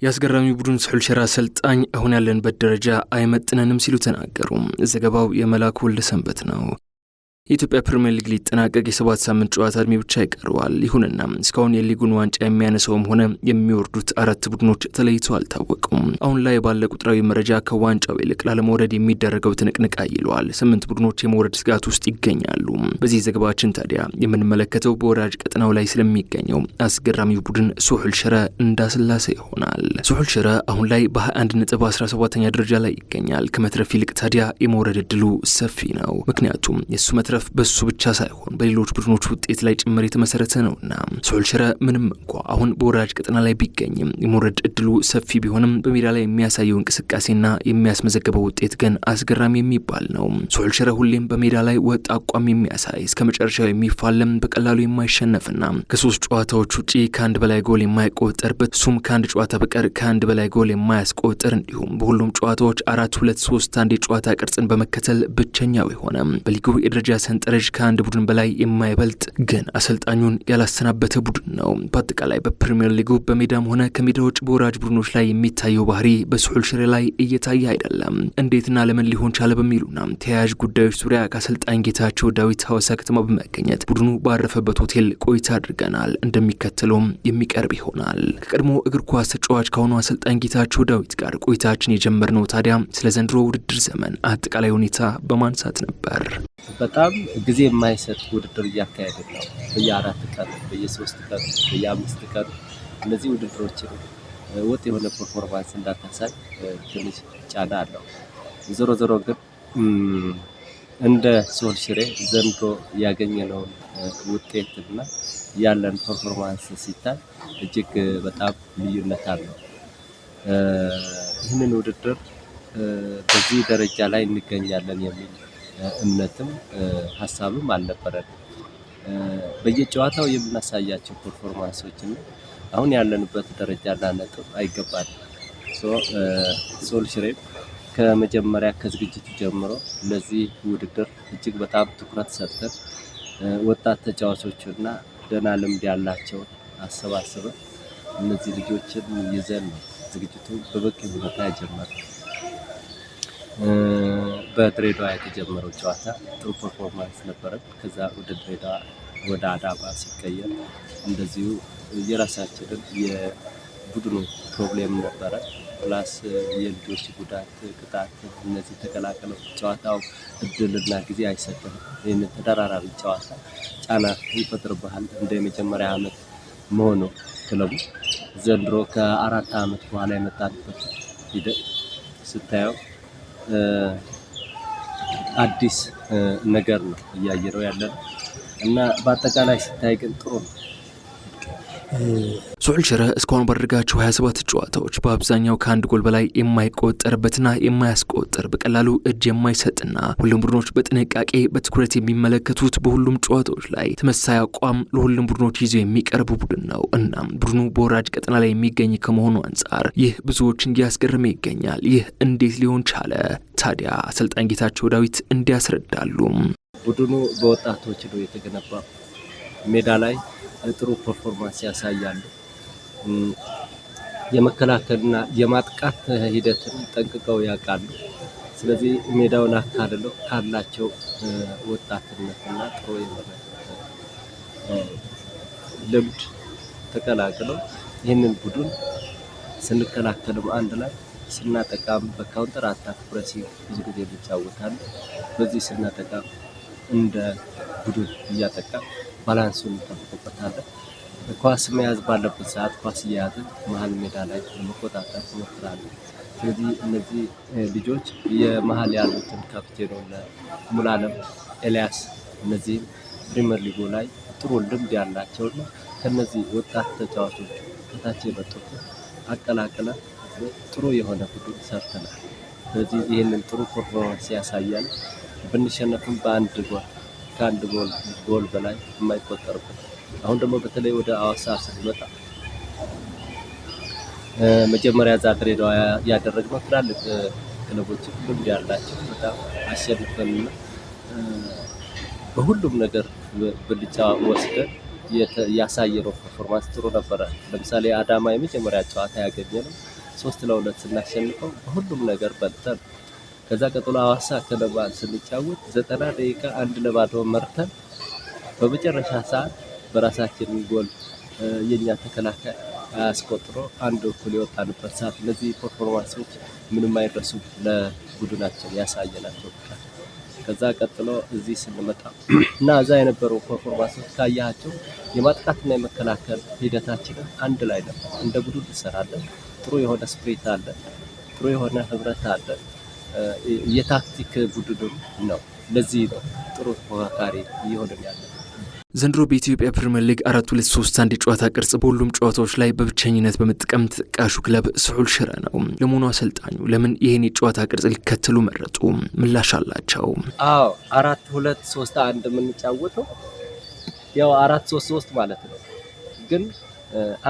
ያስገራሚ ቡድን ስሑል ሽረ አሰልጣኝ አሁን ያለንበት ደረጃ አይመጥነንም ሲሉ ተናገሩ። ዘገባው የመላኩ ወልደሰንበት ነው። የኢትዮጵያ ፕሪሚየር ሊግ ሊጠናቀቅ የ7 ሳምንት ጨዋታ እድሜ ብቻ ይቀረዋል። ይሁንና እስካሁን የሊጉን ዋንጫ የሚያነሳውም ሆነ የሚወርዱት 4 ቡድኖች ተለይተው አልታወቁም። አሁን ላይ ባለ ቁጥራዊ መረጃ ከዋንጫው ይልቅ ላለመውረድ የሚደረገው ትንቅንቅ ይሏል። 8 ቡድኖች የመውረድ ስጋት ውስጥ ይገኛሉ። በዚህ ዘገባችን ታዲያ የምንመለከተው በወራጅ ቀጠናው ላይ ስለሚገኘው አስገራሚው ቡድን ስሑል ሽረ እንዳስላሴ ይሆናል። ስሑል ሽረ አሁን ላይ በ21 ነጥብ 17ኛ ደረጃ ላይ ይገኛል። ከመትረፍ ይልቅ ታዲያ የመውረድ እድሉ ሰፊ ነው። ምክንያቱም የሱ መትረፍ በሱ ብቻ ሳይሆን በሌሎች ቡድኖች ውጤት ላይ ጭምር የተመሰረተ ነውና ስሑል ሽረ ምንም እንኳ አሁን በወራጅ ቀጠና ላይ ቢገኝም የመውረድ እድሉ ሰፊ ቢሆንም በሜዳ ላይ የሚያሳየው እንቅስቃሴና የሚያስመዘግበው ውጤት ግን አስገራሚ የሚባል ነው። ስሑል ሽረ ሁሌም በሜዳ ላይ ወጥ አቋም የሚያሳይ እስከ መጨረሻው የሚፋለም በቀላሉ የማይሸነፍና ከ3 ጨዋታዎች ውጪ ከአንድ በላይ ጎል የማይቆጠርበት ሱም ከአንድ ጨዋታ በቀር ከአንድ በላይ ጎል የማያስቆጥር እንዲሁም በሁሉም ጨዋታዎች 4-2-3-1 የጨዋታ ቅርጽን በመከተል ብቸኛው የሆነ በሊጉ የደረጃ ሰንጠረዥ ከአንድ ቡድን በላይ የማይበልጥ ግን አሰልጣኙን ያላሰናበተ ቡድን ነው። በአጠቃላይ በፕሪሚየር ሊጉ በሜዳም ሆነ ከሜዳ ውጭ በወራጅ ቡድኖች ላይ የሚታየው ባህሪ በስሑል ሽረ ላይ እየታየ አይደለም። እንዴትና ለምን ሊሆን ቻለ በሚሉና ተያያዥ ጉዳዮች ዙሪያ ከአሰልጣኝ ጌታቸው ዳዊት ሐዋሳ ከተማ በመገኘት ቡድኑ ባረፈበት ሆቴል ቆይታ አድርገናል። እንደሚከተለውም የሚቀርብ ይሆናል። ከቀድሞ እግር ኳስ ተጫዋች ከሆኑ አሰልጣኝ ጌታቸው ዳዊት ጋር ቆይታችን የጀመርነው ታዲያ ስለ ዘንድሮ ውድድር ዘመን አጠቃላይ ሁኔታ በማንሳት ነበር። በጣም ጊዜ የማይሰጥ ውድድር እያካሄድን ነው። በየ4 ቀን፣ በየ3 ቀን፣ በየ5 ቀን እነዚህ ውድድሮችን ወጥ የሆነ ፐርፎርማንስ እንዳታሳይ ትንሽ ጫና አለው። ዞሮ ዞሮ ግን እንደ ስሑል ሽረ ዘንድሮ ያገኘነውን ውጤትና ያለን ፐርፎርማንስ ሲታይ እጅግ በጣም ልዩነት አለው። ይህንን ውድድር በዚህ ደረጃ ላይ እንገኛለን የሚል እምነትም ሀሳብም አልነበረን። በየጨዋታው የምናሳያቸው ፐርፎርማንሶችና አሁን ያለንበት ደረጃና ነጥብ አይገባንም። ስሑል ሽረ ከመጀመሪያ ከዝግጅቱ ጀምሮ ለዚህ ውድድር እጅግ በጣም ትኩረት ሰጥተን ወጣት ተጫዋቾችና ደህና ልምድ ያላቸውን አሰባስበን እነዚህ ልጆችን ይዘን ዝግጅቱ በበቂ ሁኔታ የጀመረው። በድሬዳዋ የተጀመረው ጨዋታ ጥሩ ፐርፎርማንስ ነበረ። ከዛ ወደ ድሬዳዋ ወደ አዳማ ሲቀየር እንደዚሁ የራሳችንን የቡድኑ ፕሮብሌም ነበረ። ፕላስ የልጆች ጉዳት፣ ቅጣት እነዚህ ተቀላቅለው ጨዋታው እድልና ጊዜ አይሰጥም። ይህን ተደራራቢ ጨዋታ ጫና ይፈጥርብሃል። እንደ የመጀመሪያ ዓመት መሆኑ ክለቡ ዘንድሮ ከ4 ዓመት በኋላ የመጣንበት ሂደት ስታየው አዲስ ነገር ነው እያየነው ያለነው እና በአጠቃላይ ሲታይ ግን ጥሩ ነው። ስሑል ሽረ እስካሁን ባደረጋቸው 27 ጨዋታዎች በአብዛኛው ከአንድ ጎል በላይ የማይቆጠርበትና የማያስቆጥር በቀላሉ እጅ የማይሰጥና ሁሉም ቡድኖች በጥንቃቄ በትኩረት የሚመለከቱት በሁሉም ጨዋታዎች ላይ ተመሳሳይ አቋም ለሁሉም ቡድኖች ይዞ የሚቀርብ ቡድን ነው። እናም ቡድኑ በወራጅ ቀጠና ላይ የሚገኝ ከመሆኑ አንጻር ይህ ብዙዎችን እያስገረመ ይገኛል። ይህ እንዴት ሊሆን ቻለ? ታዲያ አሰልጣኝ ጌታቸው ዳዊት እንዲያስረዳሉ። ቡድኑ በወጣቶች ነው የተገነባው። ሜዳ ላይ ጥሩ ፐርፎርማንስ ያሳያሉ። የመከላከልና የማጥቃት ሂደትን ጠንቅቀው ያውቃሉ። ስለዚህ ሜዳውን አካልለው ካላቸው ወጣትነትና ጥሩ የሆነ ልምድ ተቀላቅለው ይህንን ቡድን ስንከላከልም አንድ ላይ ስናጠቃም በካውንተር አታክ ፕሬሲንግ ብዙ ጊዜ እንጫወታለን። በዚህ ስናጠቃም እንደ ቡድን እያጠቃ ባላንሱን እንጠብቅበታለን። ኳስ መያዝ ባለበት ሰዓት ኳስ እየያዝን መሀል ሜዳ ላይ ለመቆጣጠር እንሞክራለን። ስለዚህ እነዚህ ልጆች የመሀል ያሉትን ካፕቴኑ ሙሉዓለም፣ ኤልያስ እነዚህም ፕሪሚየር ሊጉ ላይ ጥሩ ልምድ ያላቸውና ከነዚህ ወጣት ተጫዋቾች ከታች የመጡትን አቀላቅለን ጥሩ የሆነ ቡድን ሰርተናል። ስለዚህ ይህንን ጥሩ ፐርፎርማንስ ያሳያል። ብንሸነፍም ከአንድ ጎል በላይ የማይቆጠርበት አሁን ደግሞ በተለይ ወደ ሐዋሳ ስንመጣ መጀመሪያ እዛ ድሬዳዋ ያደረግነው ትላልቅ ክለቦች ልምድ ያላቸው በጣም አሸንፈንና በሁሉም ነገር ብልጫ ወስደን ያሳየነው ፐርፎርማንስ ጥሩ ነበረ። ለምሳሌ አዳማ የመጀመሪያ ጨዋታ ያገኘነው 3-2 ስናሸንፈው በሁሉም ነገር በልጠን ከዛ ቀጥሎ ሐዋሳ ከነማ ስንጫወት 90 ደቂቃ 1-0 መርተን በመጨረሻ ሰዓት በራሳችን ጎል የኛ ተከላካይ አስቆጥሮ አንድ እኩል የወጣንበት ሰዓት እነዚህ ፐርፎርማንሶች ምንም አይረሱም ለቡድናችን ያሳየናቸው ብቻ። ከዛ ቀጥሎ እዚህ ስንመጣ እና እዛ የነበረው ፐርፎርማንሶች ካያቸው የማጥቃትና የመከላከል ሂደታችንን አንድ ላይ ነው። እንደ ቡድን እንሰራለን። ጥሩ የሆነ ስፕሪት አለ። ጥሩ የሆነ ህብረት አለ። የታክቲክ ቡድንም ነው። ለዚህ ነው ጥሩ ተፎካካሪ እየሆንን ያለ። ዘንድሮ በኢትዮጵያ ፕሪሚየር ሊግ 4-2-3-1 የጨዋታ ቅርጽ በሁሉም ጨዋታዎች ላይ በብቸኝነት በመጠቀም ተጠቃሹ ክለብ ስሑል ሽረ ነው። ለመሆኑ አሰልጣኙ ለምን ይህን የጨዋታ ቅርጽ ሊከተሉ መረጡ? ምላሽ አላቸው። 4-2-3-1 የምንጫወተው ያው 4-3-3 ማለት ነው። ግን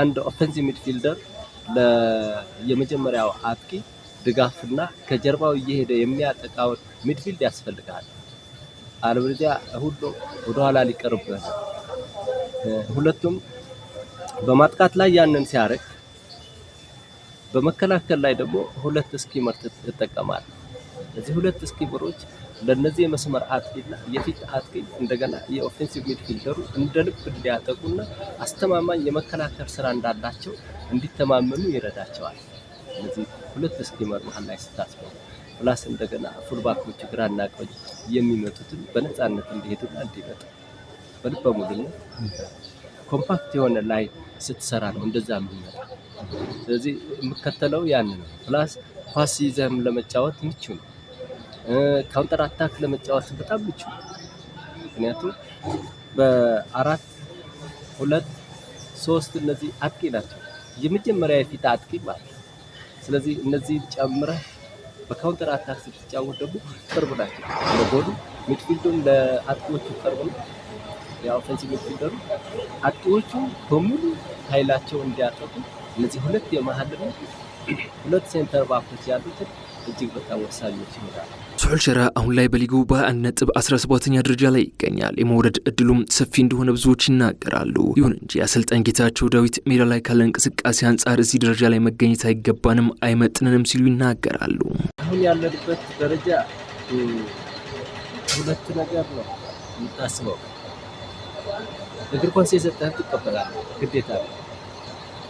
አንድ ኦፌንሲቭ ሚድፊልደር የመጀመሪያው አጥቂ ድጋፍና ከጀርባው እየሄደ የሚያጠቃውን ሚድፊልድ ያስፈልጋል። አለበለዚያ ሁሉ ወደኋላ ሊቀርብህ። ሁለቱም በማጥቃት ላይ ያንን ሲያደርግ በመከላከል ላይ ደግሞ ሁለት ስኪመር ይጠቀማል። እዚህ ሁለት ስኪመሮች ለነዚህ የመስመር አጥቂና የፊት አጥቂ እንደገና የኦፌንሲቭ ሚድፊልደሩ እንደ ልብ እንዲያጠቁና አስተማማኝ የመከላከል ስራ እንዳላቸው እንዲተማመኑ ይረዳቸዋል። እነዚህ ሁለት ስኪመር መሀል ላይ ስታስበው ፕላስ እንደገና ፉልባኮች ግራና ቀኝ የሚመጡትን በነፃነት እንዲሄዱና እንዲመጡ በልበ ሙሉነት ኮምፓክት የሆነ ላይ ስትሰራ ነው እንደዛ የሚመጣ። ስለዚህ የምከተለው ያን ነው። ፕላስ ኳስ ይዘህም ለመጫወት ምቹ ነው። ካውንተር አታክ ለመጫወት በጣም ምቹ ነው። ምክንያቱም በ4-2-3 እነዚህ አጥቂ ናቸው። የመጀመሪያ የፊት አጥቂ ማለት። ስለዚህ እነዚህ ጨምረህ በካውንተር አታክ ስትጫወት ደግሞ ቅርብ ናቸው ለጎሉ። ሚድፊልዱም ለአጥቂዎቹ ቅርብ ነው። የኦፌንሲቭ ሚድፊልደሩ አጥቂዎቹ በሙሉ ኃይላቸው እንዲያጠቁ እነዚህ ሁለት የመሀልና ሁለት ሴንተር ባኮች ያሉትን እጅግ በጣም ወሳኞች ይሆናል። ስሑል ሽረ አሁን ላይ በሊጉ በ1.17ኛ ደረጃ ላይ ይገኛል። የመውረድ እድሉም ሰፊ እንደሆነ ብዙዎች ይናገራሉ። ይሁን እንጂ አሰልጣኝ ጌታቸው ዳዊት ሜዳ ላይ ካለ እንቅስቃሴ አንጻር እዚህ ደረጃ ላይ መገኘት አይገባንም፣ አይመጥንንም ሲሉ ይናገራሉ። አሁን ያለንበት ደረጃ ሁለት ነገር ነው የምታስበው። እግር ኳስ የሰጠህን ትቀበላለህ፣ ግዴታ ነው።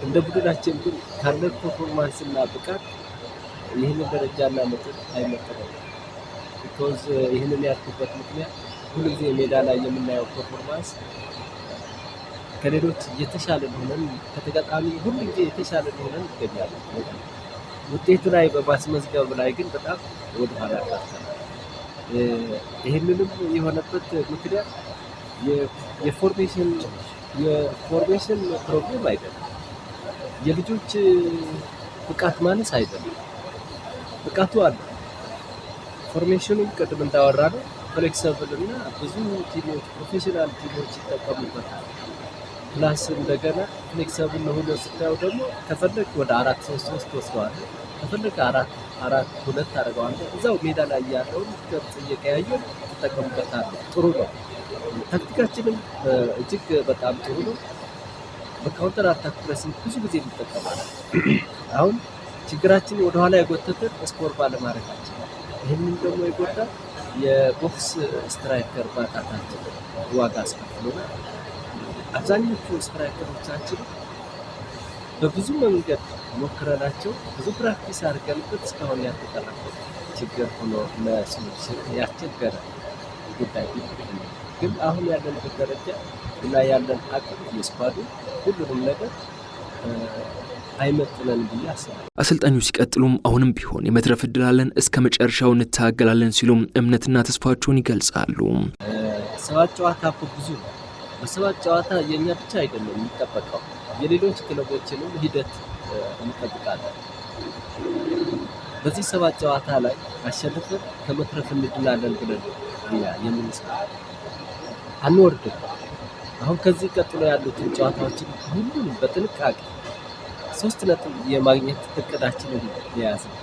እንደ ቡድናችን ግን ካለን ፐርፎርማንስና ብቃት ይህንን ደረጃና መጠን አይመጥንም። ቢኮዝ ይህንን ያልኩበት ምክንያት ሁልጊዜ ሜዳ ላይ የምናየው ፐርፎርማንስ ከሌሎች የተሻለ ሆነን ከተጋጣሚ ሁልጊዜ የተሻለ ሆነን እንገኛለን። ውጤቱ ላይ በማስመዝገብ ላይ ግን በጣም ወደኋላ ቀርተናል። ይህንንም የሆነበት ምክንያት የፎርሜሽን ፕሮብሌም አይደለም። የልጆች ብቃት ማነስ አይደለም። ብቃቱ አለ። ፎርሜሽኑም ቅድም እንዳወራ ነው ፍሌክሲብል እና ብዙ ቲሞች ፕሮፌሽናል ቲሞች ይጠቀሙበታል። ፕላስ እንደገና ፍሌክሲብል ሆኖ ስታየው ደግሞ ከፈለግ ወደ 4-3-3 ትወስደዋለህ፣ ከፈለግ 4-4-2 ታደርገዋለህ። እዛው ሜዳ ላይ ያለውን ቅርጽ እየቀያየን ትጠቀሙበታለህ። ጥሩ ነው። ታክቲካችንም እጅግ በጣም ጥሩ ነው። በካውንተር አታክ ፕሬሲንግ ብዙ ጊዜ እንጠቀማለን። አሁን ችግራችን ወደኋላ የጎተተን ስኮር ባለማድረጋችን፣ ይህንን ደግሞ የጎዳ የቦክስ ስትራይከር ማጣታችን ዋጋ አስከፍሎናል። አብዛኞቹ ስትራይከሮቻችን በብዙ መንገድ ሞክረናቸው ብዙ ፕራክቲስ አድርገንበት እስካሁን ያልተቀረፈ ችግር ሆኖ ለሰዎች ያስቸገረ ጉዳይ ግን አሁን ያለንበት ደረጃ እና ያለን አቅም የስኳዱ ሁሉንም ነገር አይመጥነን ብዬ አስባለሁ። አሰልጣኙ ሲቀጥሉም አሁንም ቢሆን የመትረፍ እድል አለን፣ እስከ መጨረሻው እንታገላለን ሲሉም እምነትና ተስፋቸውን ይገልጻሉ። 7 ጨዋታ ብዙ ነው። በ7 ጨዋታ የኛ ብቻ አይደለም የሚጠበቀው፣ የሌሎች ክለቦችንም ሂደት እንጠብቃለን። በዚህ 7 ጨዋታ ላይ አሸንፈን ከመትረፍ እንድናለን ብለን የምንሰራው አንወርድም። አሁን ከዚህ ቀጥሎ ያሉትን ጨዋታዎችን ሁሉንም በጥንቃቄ 3 ነጥብ የማግኘት እቅዳችንን የያዝን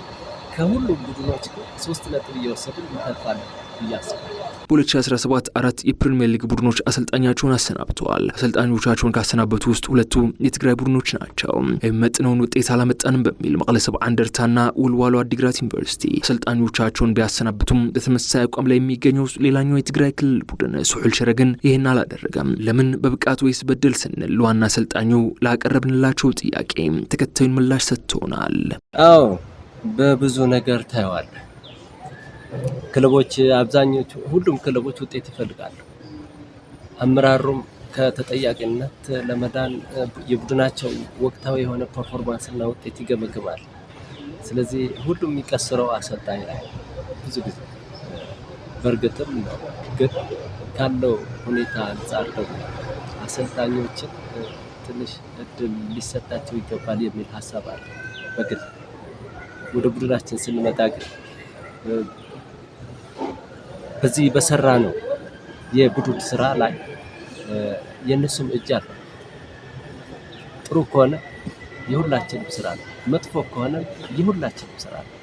ከሁሉም ቡድኖች 3 ነጥብ እየወሰድን እንተርፋለን። እያስባል። በ2017 4 የፕሪሚየር ሊግ ቡድኖች አሰልጣኛቸውን አሰናብተዋል። አሰልጣኞቻቸውን ካሰናበቱ ውስጥ 2ቱ የትግራይ ቡድኖች ናቸው። የሚመጥነውን ውጤት አላመጣንም በሚል መቀለ ሰብዓ እንደርታና ወልዋሎ አዲግራት ዩኒቨርሲቲ አሰልጣኞቻቸውን ቢያሰናብቱም በተመሳሳይ አቋም ላይ የሚገኘው ሌላኛው የትግራይ ክልል ቡድን ስሑል ሽረ ግን ይህን አላደረገም። ለምን በብቃት ወይስ በድል ስንል ለዋና አሰልጣኙ ላቀረብንላቸው ጥያቄ ተከታዩን ምላሽ ሰጥተውናል። አዎ በብዙ ነገር ታየዋል። ክለቦች አብዛኞቹ ሁሉም ክለቦች ውጤት ይፈልጋሉ። አመራሩም ከተጠያቂነት ለመዳን የቡድናቸው ወቅታዊ የሆነ ፐርፎርማንስና ውጤት ይገመግማል። ስለዚህ ሁሉም የሚቀስረው አሰልጣኝ ላይ ብዙ ጊዜ በእርግጥም ነው። ግን ካለው ሁኔታ አንጻር ደግሞ አሰልጣኞችን ትንሽ እድል ሊሰጣቸው ይገባል የሚል ሀሳብ አለ። በግል ወደ ቡድናችን ስንመጣ ግን በዚህ በሰራ ነው የቡድን ስራ ላይ የነሱም እጅ አለ። ጥሩ ከሆነ የሁላችንም ስራ ነው፣ መጥፎ ከሆነ የሁላችንም ስራ ነው።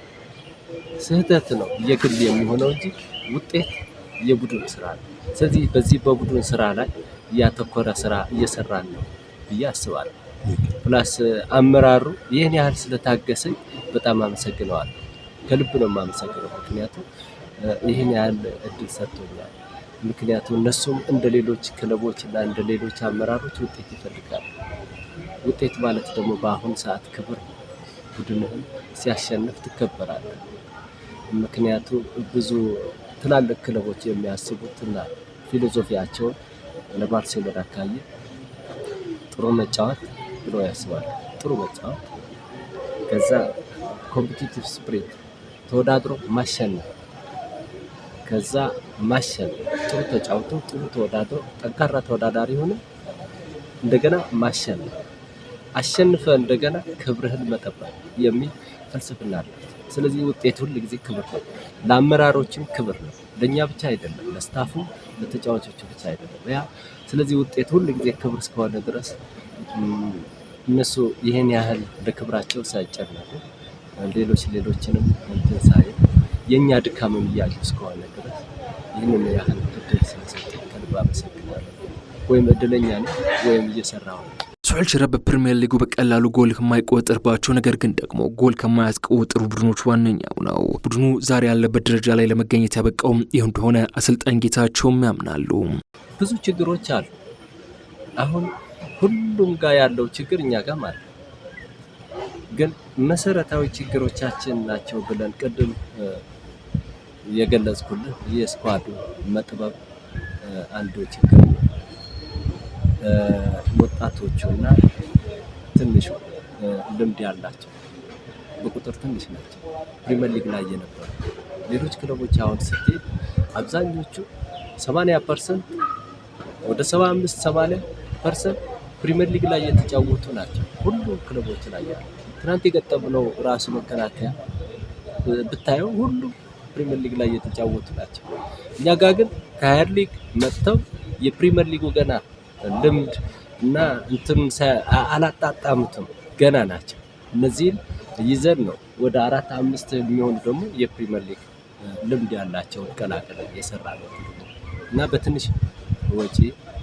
ስህተት ነው የግል የሚሆነው እንጂ ውጤት የቡድን ስራ ነው። ስለዚህ በዚህ በቡድን ስራ ላይ ያተኮረ ስራ እየሰራን ነው ብዬ አስባለሁ። ፕላስ አመራሩ ይህን ያህል ስለታገሰኝ በጣም አመሰግነዋለሁ። ከልብ ነው የማመሰግነው። ምክንያቱም ይህን ያህል እድል ሰጥቶኛል። ምክንያቱም እነሱም እንደ ሌሎች ክለቦች እና እንደ ሌሎች አመራሮች ውጤት ይፈልጋሉ። ውጤት ማለት ደግሞ በአሁኑ ሰዓት ክብር፣ ቡድንህን ሲያሸንፍ ትከበራለህ። ምክንያቱ ብዙ ትላልቅ ክለቦች የሚያስቡትና ፊሎዞፊያቸውን ለማርሴሎ ዳካዬ ጥሩ መጫወት ብሎ ያስባል። ጥሩ መጫወት፣ ከዛ ኮምፒቲቲቭ ስፕሪት ተወዳድሮ ማሸነፍ፣ ከዛ ማሸነፍ፣ ጥሩ ተጫውቶ ጥሩ ተወዳድሮ ጠንካራ ተወዳዳሪ ሆነ እንደገና ማሸነፍ፣ አሸንፈ እንደገና ክብርህን መጠበቅ የሚል ፍልስፍና አለ። ስለዚህ ውጤት ሁል ጊዜ ክብር ነው። ለአመራሮችም ክብር ነው። ለእኛ ብቻ አይደለም፣ ለስታፉ ለተጫዋቾቹ ብቻ አይደለም። ያ ስለዚህ ውጤት ሁል ጊዜ ክብር እስከሆነ ድረስ እነሱ ይህን ያህል ለክብራቸው ሳይጨነቁ ሌሎችንም እንትን ሳይሉ የእኛ ድካምን እያዩ እስከሆነ ድረስ ይህንን ያህል እድል ስለሰጠኝ ከልብ አመሰግናለሁ። ወይም እድለኛ ነኝ ወይም እየሰራሁ ነው። ስሑል ሽረ በፕሪሚየር ሊጉ በቀላሉ ጎል ከማይቆጠርባቸው ነገር ግን ደግሞ ጎል ከማያስቆጥሩ ቡድኖች ዋነኛው ነው። ቡድኑ ዛሬ ያለበት ደረጃ ላይ ለመገኘት ያበቃው ይህ እንደሆነ አሰልጣኝ ጌታቸውም ያምናሉ። ብዙ ችግሮች አሉ። አሁን ሁሉም ጋር ያለው ችግር እኛ ጋር ማለት ግን መሰረታዊ ችግሮቻችን ናቸው ብለን ቅድም የገለጽኩልህ የስኳዱ መጥበብ አንዱ ችግር ነው። ወጣቶቹና ትንሹ ልምድ ያላቸው በቁጥር ትንሽ ናቸው። ፕሪሚየር ሊግ ላይ የነበሩ ሌሎች ክለቦች አሁን ስትሄድ አብዛኞቹ 80% ወደ 75-80% ፕሪሚየር ሊግ ላይ የተጫወቱ ናቸው። ሁሉም ክለቦች ላይ ያሉ ትናንት የገጠምነው ራሱ መከላከያ ብታየው ሁሉም ፕሪሚየር ሊግ ላይ የተጫወቱ ናቸው። እኛ ጋር ግን ከሀየር ሊግ መጥተው የፕሪሚየር ሊጉ ገና ልምድ እና እንትን አላጣጣሙትም፣ ገና ናቸው። እነዚህን ይዘን ነው ወደ 4-5 የሚሆኑ ደግሞ የፕሪሚየር ሊግ ልምድ ያላቸውን ቀላቅለን የሰራ ነው እና በትንሽ ወጪ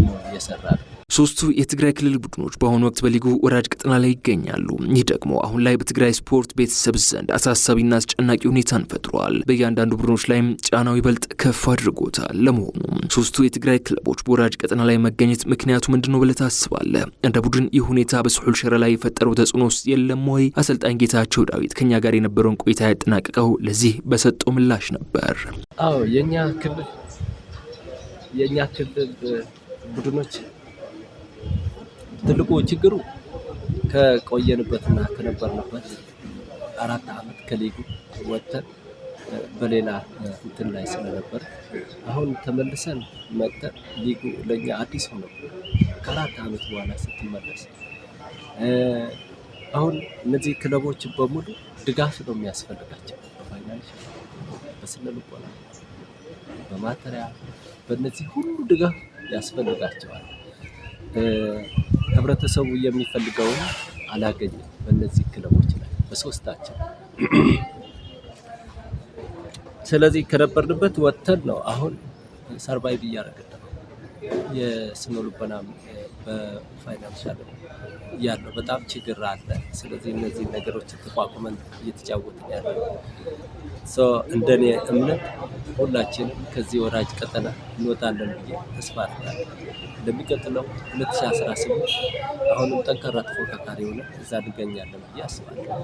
ነው የሰራ ነው። ሶስቱ የትግራይ ክልል ቡድኖች በአሁኑ ወቅት በሊጉ ወራጅ ቀጠና ላይ ይገኛሉ። ይህ ደግሞ አሁን ላይ በትግራይ ስፖርት ቤተሰብ ዘንድ አሳሳቢና አስጨናቂ ሁኔታን ፈጥሯል። በእያንዳንዱ ቡድኖች ላይም ጫናው ይበልጥ ከፍ አድርጎታል። ለመሆኑ ሶስቱ የትግራይ ክለቦች በወራጅ ቀጠና ላይ መገኘት ምክንያቱ ምንድን ነው ብለህ ታስባለህ? እንደ ቡድን ይህ ሁኔታ በስሑል ሽረ ላይ የፈጠረው ተጽዕኖ ውስጥ የለም ወይ? አሰልጣኝ ጌታቸው ዳዊት ከኛ ጋር የነበረውን ቆይታ ያጠናቀቀው ለዚህ በሰጠው ምላሽ ነበር። አዎ የኛ ክልል ቡድኖች ትልቁ ችግሩ ከቆየንበትና ከነበርንበት 4 ዓመት ከሊጉ ወጥተን በሌላ እንትን ላይ ስለነበር አሁን ተመልሰን መጥተን ሊጉ ለኛ አዲስ ሆኖ ከ4 ዓመት በኋላ ስትመለስ አሁን እነዚህ ክለቦች በሙሉ ድጋፍ ነው የሚያስፈልጋቸው። በፋይናንሻል፣ በስነ ልቦና፣ በማቴሪያል በእነዚህ ሁሉ ድጋፍ ያስፈልጋቸዋል። ህብረተሰቡ የሚፈልገውን አላገኘም። በእነዚህ ክለቦች ላይ በሶስታቸው ስለዚህ ከነበርንበት ወጥተን ነው አሁን ሰርቫይቭ እያደረግን ነው። የስነ ልቦናም በፋይናንሻል ያለው በጣም ችግር አለ። ስለዚህ እነዚህ ነገሮች ተቋቁመን እየተጫወትን ያለው እንደኔ እምነት ሁላችንም ከዚህ ወራጅ ቀጠና እንወጣለን ብዬ ተስፋ አደርጋለሁ። እንደሚቀጥለው 2018 አሁንም ጠንካራ ተፎካካሪ ሆነን እዛ እንገኛለን ብዬ አስባለሁ።